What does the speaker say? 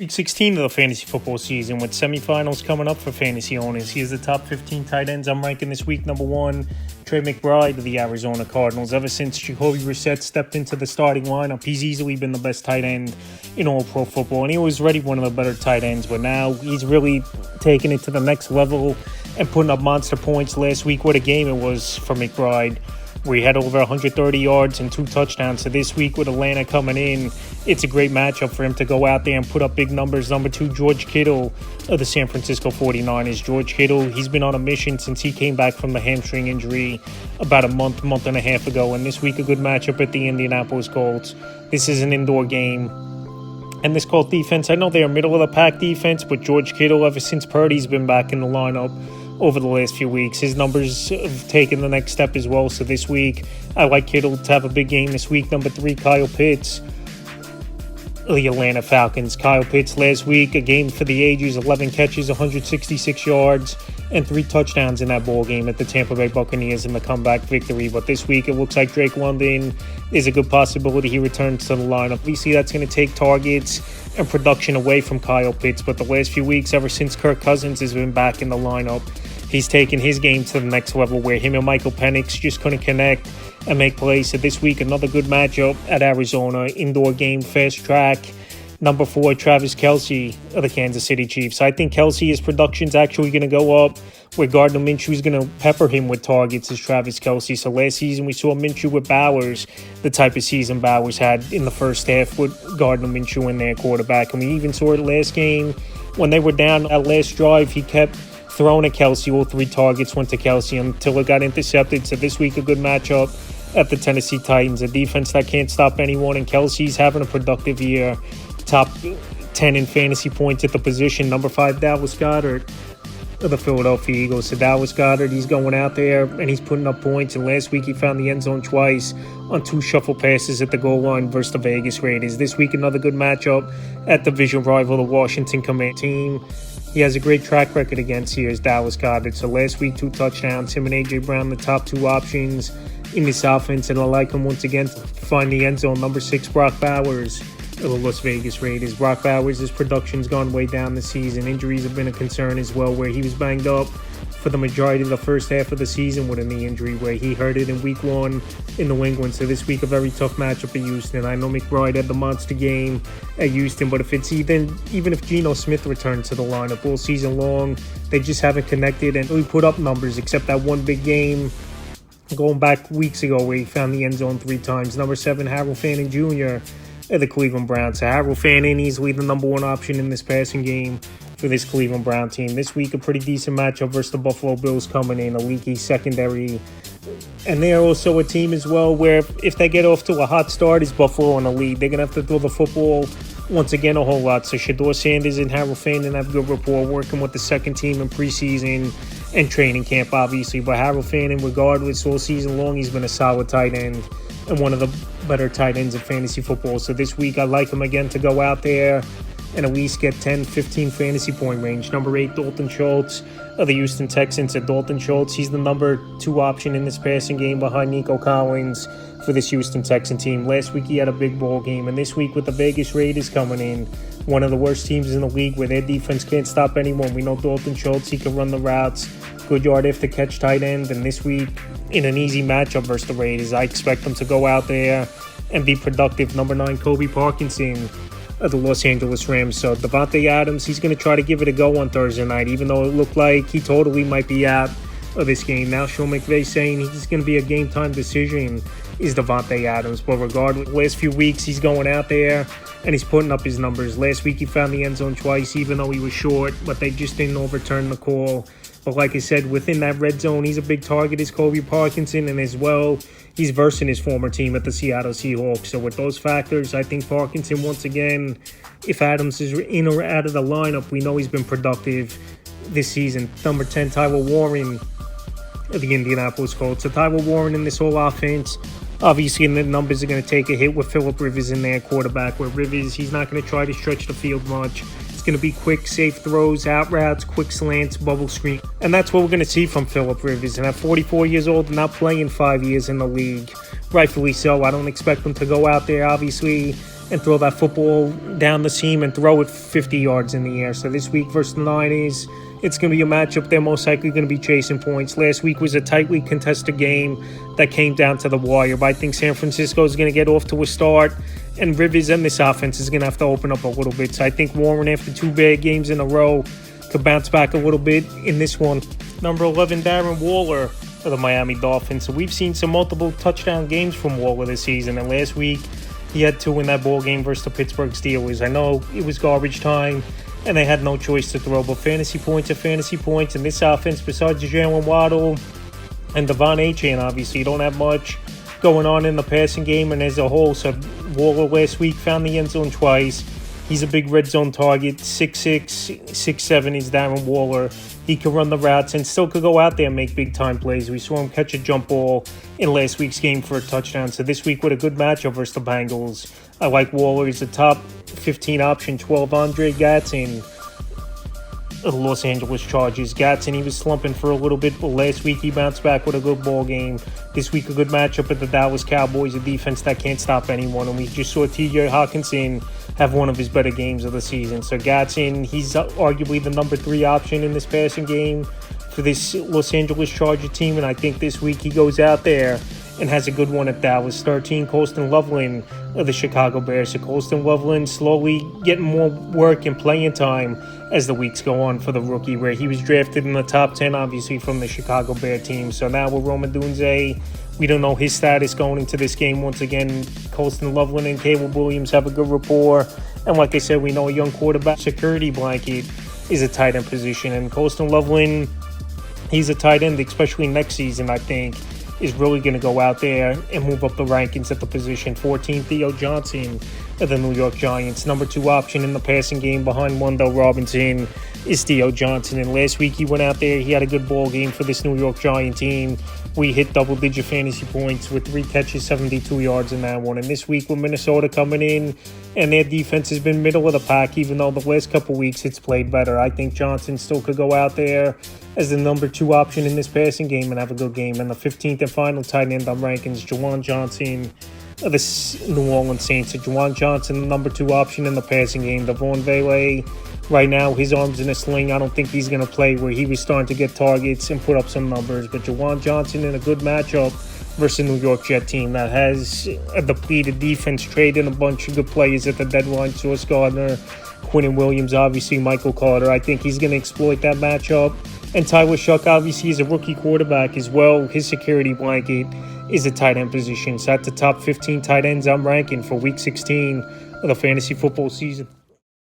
Week 16 of the fantasy football season with semifinals coming up for fantasy owners. Here's the top 15 tight ends I'm ranking this week. Number 1, Trey McBride of the Arizona Cardinals. Ever since Jacoby Brissett stepped into the starting lineup, he's easily been the best tight end in all pro football. And he was already one of the better tight ends, but now he's really taking it to the next level and putting up monster points. Last week, what a game it was for McBride, where he had over 130 yards and 2 touchdowns. So this week with Atlanta coming in, it's a great matchup for him to go out there and put up big numbers. Number 2, George Kittle of the San Francisco 49ers. George Kittle, he's been on a mission since he came back from the hamstring injury about a month and a half ago. And this week, a good matchup at the Indianapolis Colts. This is an indoor game. And this Colts defense, I know they're a middle-of-the-pack defense, but George Kittle, ever since Purdy's been back in the lineup over the last few weeks, his numbers have taken the next step as well. So this week, I like Kittle to have a big game this week. Number 3, Kyle Pitts of the Atlanta Falcons. Kyle Pitts last week, a game for the ages, 11 catches, 166 yards, and 3 touchdowns in that ball game at the Tampa Bay Buccaneers in the comeback victory. But this week, it looks like Drake London is a good possibility he returns to the lineup. Obviously, that's going to take targets and production away from Kyle Pitts. But the last few weeks, ever since Kirk Cousins has been back in the lineup, he's taken his game to the next level, where him and Michael Penix just couldn't connect and make plays. So this week, another good matchup at Arizona. Indoor game, fast track. Number 4, Travis Kelce of the Kansas City Chiefs. I think Kelce, his production's actually going to go up, where Gardner Minshew's going to pepper him with targets as Travis Kelce. So last season, we saw Minshew with Bowers, the type of season Bowers had in the first half with Gardner Minshew in their quarterback. And we even saw it last game when they were down that last drive. He kept throwing at Kelce. All 3 targets went to Kelce until it got intercepted. So this week, a good matchup at the Tennessee Titans, a defense that can't stop anyone. And Kelce's having a productive year. Top 10 in fantasy points at the position. Number 5, Dallas Goedert of the Philadelphia Eagles. So Dallas Goedert, he's going out there and he's putting up points. And last week, he found the end zone twice on 2 shuffle passes at the goal line versus the Vegas Raiders. This week, another good matchup at division rival, the Washington Commanders team. He has a great track record against here as Dallas Goedert. So last week, 2 touchdowns. Him and A.J. Brown, the top 2 options in this offense. And I like him once again to find the end zone. Number 6, Brock Bowers of the Las Vegas Raiders. Brock Bowers, his production's gone way down this season. Injuries have been a concern as well, where he was banged up for the majority of the first half of the season with a knee injury, where he hurt it in week 1 in New England. So this week, a very tough matchup at Houston. I know McBride had the monster game at Houston, but if it's even if Geno Smith returns to the lineup all season long, they just haven't connected and really put up numbers, except that one big game going back weeks ago where he found the end zone 3 times. Number 7, Harold Fanning Jr. of the Cleveland Browns. So Harold Fanning, easily the number 1 option in this passing game for this Cleveland Brown team. This week, a pretty decent matchup versus the Buffalo Bills coming in, a leaky secondary. And they're also a team as well where if they get off to a hot start, is Buffalo in the lead. They're going to have to throw the football once again a whole lot. So Shedeur Sanders and Harold Fanning have good rapport, working with the second team in preseason and training camp, obviously. But Harold Fanning, regardless, all season long, he's been a solid tight end and one of the better tight ends in fantasy football. So this week, I like him again to go out there and at least get 10, 15 fantasy point range. Number 8, Dalton Schultz of the Houston Texans. At Dalton Schultz, he's the number 2 option in this passing game behind Nico Collins for this Houston Texan team. Last week, he had a big ball game. And this week, with the Vegas Raiders coming in, one of the worst teams in the league where their defense can't stop anyone. We know Dalton Schultz, he can run the routes, good yard after catch tight end. And this week, in an easy matchup versus the Raiders, I expect them to go out there and be productive. Number 9, Kobe Parkinson of the Los Angeles Rams. So Davante Adams, he's going to try to give it a go on Thursday night, even though it looked like he totally might be out of this game. Now Sean McVay saying he's going to be a game-time decision is Davante Adams. But regardless, last few weeks he's going out there and he's putting up his numbers. Last week he found the end zone twice, even though he was short, but they just didn't overturn the call. But like I said, within that red zone, he's a big target, is Kobe Parkinson, and as well, he's versing his former team at the Seattle Seahawks. So with those factors, I think Parkinson, once again, if Adams is in or out of the lineup, we know he's been productive this season. Number 10, Tyler Warren of the Indianapolis Colts. So Tyler Warren in this whole offense, obviously the numbers are going to take a hit with Phillip Rivers in their quarterback, where Rivers, he's not going to try to stretch the field much. It's going to be quick, safe throws, out routes, quick slants, bubble screen. And that's what we're going to see from Phillip Rivers. And at 44 years old, not playing 5 years in the league, rightfully so. I don't expect him to go out there, obviously, and throw that football down the seam and throw it 50 yards in the air. So this week versus the Niners, it's going to be a matchup they're most likely going to be chasing points. Last week was a tightly contested game that came down to the wire, but I think San Francisco is going to get off to a start, and Rivers and this offense is going to have to open up a little bit. So I think Warren, after 2 bad games in a row, could bounce back a little bit in this one. Number 11, Darren Waller of the Miami Dolphins. So we've seen some multiple touchdown games from Waller this season, and last week he had 2 in that ball game versus the Pittsburgh Steelers. I know it was garbage time, and they had no choice to throw, but fantasy points are fantasy points, and this offense, besides Jalen Waddle and Devon Achane, obviously, you don't have much going on in the passing game and as a whole. So Waller last week found the end zone twice. He's a big red zone target, 6'6", 6'7", he's Darren Waller. He can run the routes and still could go out there and make big-time plays. We saw him catch a jump ball in last week's game for a touchdown. So this week with a good matchup versus the Bengals, I like Waller. He's a top 15 option. 12, Andre Gatson of the Los Angeles Chargers. Gatson, he was slumping for a little bit, but last week he bounced back with a good ball game. This week a good matchup at the Dallas Cowboys, a defense that can't stop anyone. And we just saw T.J. Hawkinson have one of his better games of the season. So Gatson, he's arguably the number 3 option in this passing game for this Los Angeles Charger team. And I think this week he goes out there and has a good one at Dallas. 13, Colston Loveland of the Chicago Bears. So Colston Loveland slowly getting more work and playing time as the weeks go on for the rookie, where he was drafted in the top 10, obviously, from the Chicago Bear team. So now with Rome Odunze, we don't know his status going into this game. Once again, Colston Loveland and Caleb Williams have a good rapport. And like I said, we know a young quarterback security blanket is a tight end position. And Colston Loveland, he's a tight end, especially next season, I think, is really going to go out there and move up the rankings at the position. 14, Theo Johnson of the New York Giants. Number 2 option in the passing game behind Wendell Robinson is Theo Johnson. And last week he went out there, he had a good ball game for this New York Giant team. We hit double-digit fantasy points with 3 catches, 72 yards in that one. And this week with Minnesota coming in, and their defense has been middle of the pack, even though the last couple weeks it's played better. I think Johnson still could go out there as the number 2 option in this passing game and have a good game. And the 15th and final tight end I'm ranking is Juwan Johnson of the New Orleans Saints. So Juwan Johnson, the number 2 option in the passing game. Devon Vele, right now, his arm's in a sling. I don't think he's going to play where he was starting to get targets and put up some numbers. But Juwan Johnson in a good matchup versus a New York Jet team that has a depleted defense, trading a bunch of good players at the deadline. Sauce Gardner, Quinnen Williams, obviously Michael Carter. I think he's going to exploit that matchup. And Tyler Shuck, obviously, is a rookie quarterback as well. His security blanket is a tight end position. So at the top 15 tight ends I'm ranking for Week 16 of the fantasy football season.